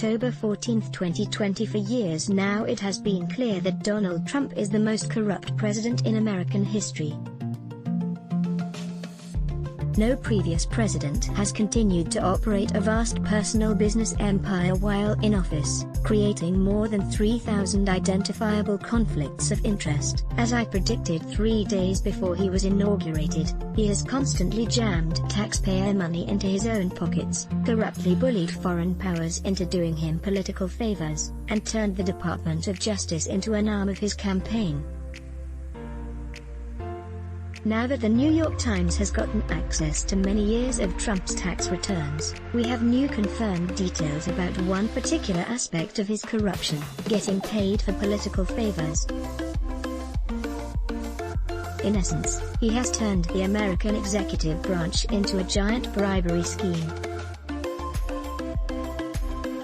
October 14, 2020. For years now it has been clear that Donald Trump is the most corrupt president in American history. No previous president has continued to operate a vast personal business empire while in office, creating more than 3,000 identifiable conflicts of interest. As I predicted 3 days before he was inaugurated, he has constantly jammed taxpayer money into his own pockets, corruptly bullied foreign powers into doing him political favors, and turned the Department of Justice into an arm of his campaign. Now that the New York Times has gotten access to many years of Trump's tax returns, we have new confirmed details about one particular aspect of his corruption: getting paid for political favors. In essence, he has turned the American executive branch into a giant bribery scheme.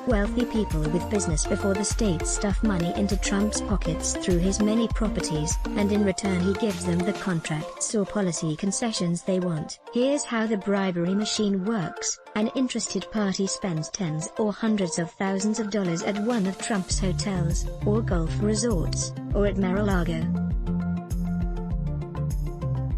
Wealthy people with business before the state stuff money into Trump's pockets through his many properties, and in return he gives them the contracts or policy concessions they want. Here's how the bribery machine works. An interested party spends tens or hundreds of thousands of dollars at one of Trump's hotels, or golf resorts, or at Mar-a-Lago.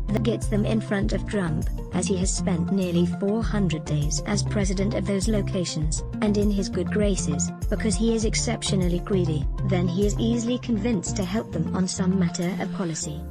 That gets them in front of Trump, as he has spent nearly 400 days as president of those locations, and in his good graces, because he is exceptionally greedy. Then he is easily convinced to help them on some matter of policy.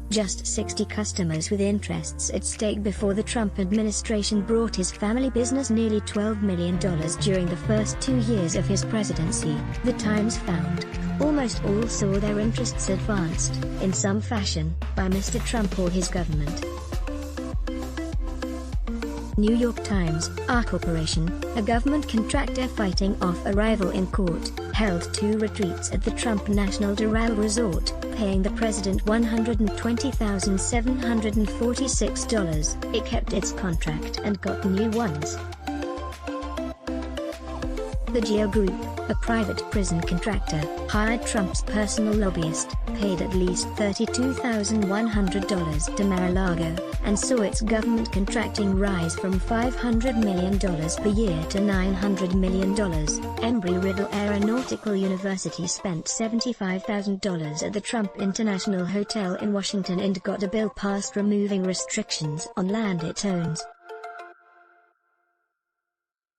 Just 60 customers with interests at stake before the Trump administration brought his family business nearly $12 million during the first 2 years of his presidency, the Times found. Almost all saw their interests advanced, in some fashion, by Mr. Trump or his government. New York Times: Our corporation, a government contractor fighting off a rival in court, held 2 retreats at the Trump National Doral Resort, paying the president $120,746. It kept its contract and got new ones. The Geo Group, a private prison contractor, hired Trump's personal lobbyist, paid at least $32,100 to Mar-a-Lago, and saw its government contracting rise from $500 million per year to $900 million. Embry-Riddle Aeronautical University spent $75,000 at the Trump International Hotel in Washington and got a bill passed removing restrictions on land it owns.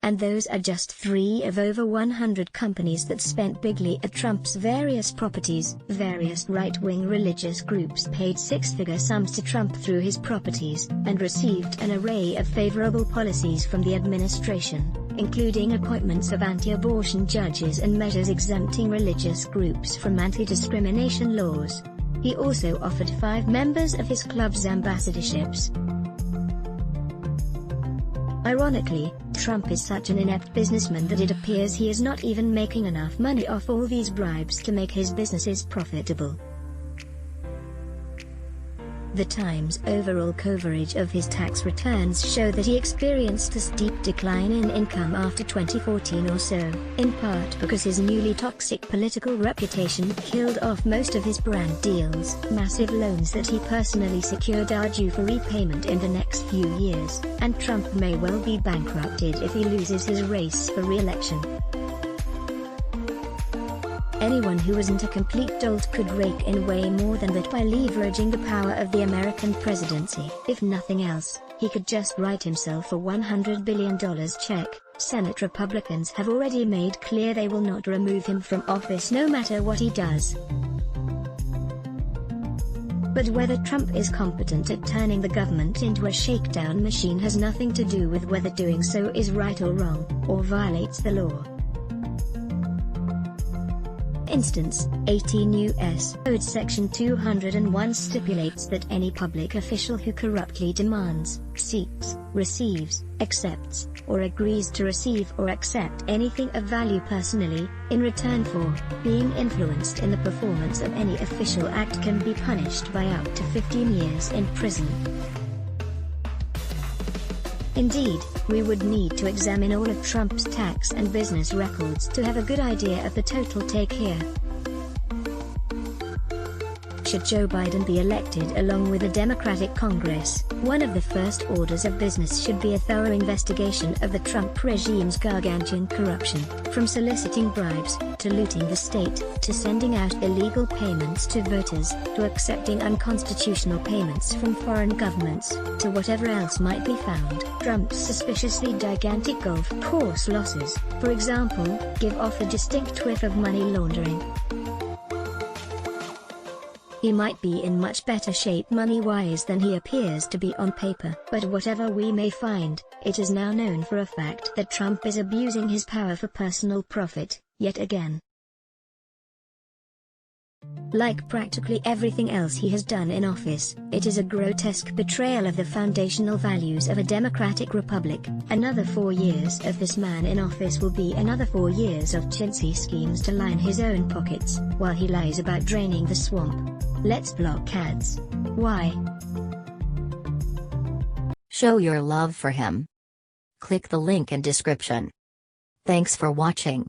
And those are just 3 of over 100 companies that spent bigly at Trump's various properties. Various right-wing religious groups paid 6-figure sums to Trump through his properties, and received an array of favorable policies from the administration, including appointments of anti-abortion judges and measures exempting religious groups from anti-discrimination laws. He also offered 5 members of his club's ambassadorships. Ironically, Trump is such an inept businessman that it appears he is not even making enough money off all these bribes to make his businesses profitable. The Times' overall coverage of his tax returns show that he experienced a steep decline in income after 2014 or so, in part because his newly toxic political reputation killed off most of his brand deals. Massive loans that he personally secured are due for repayment in the next few years, and Trump may well be bankrupted if he loses his race for re-election. Anyone who isn't a complete dolt could rake in way more than that by leveraging the power of the American presidency. If nothing else, he could just write himself a $100 billion check. Senate Republicans have already made clear they will not remove him from office no matter what he does. But whether Trump is competent at turning the government into a shakedown machine has nothing to do with whether doing so is right or wrong, or violates the law. Instance, 18 U.S. Code Section 201 stipulates that any public official who corruptly demands, seeks, receives, accepts, or agrees to receive or accept anything of value personally, in return for being influenced in the performance of any official act can be punished by up to 15 years in prison. Indeed, we would need to examine all of Trump's tax and business records to have a good idea of the total take here. Should Joe Biden be elected along with a Democratic Congress, one of the first orders of business should be a thorough investigation of the Trump regime's gargantuan corruption, from soliciting bribes, to looting the state, to sending out illegal payments to voters, to accepting unconstitutional payments from foreign governments, to whatever else might be found. Trump's suspiciously gigantic golf course losses, for example, give off a distinct whiff of money laundering. He might be in much better shape money-wise than he appears to be on paper. But whatever we may find, it is now known for a fact that Trump is abusing his power for personal profit, yet again. Like practically everything else he has done in office, it is a grotesque betrayal of the foundational values of a democratic republic. Another 4 years of this man in office will be another 4 years of chintzy schemes to line his own pockets, while he lies about draining the swamp. Let's block ads. Why? Show your love for him. Click the link in description. Thanks for watching.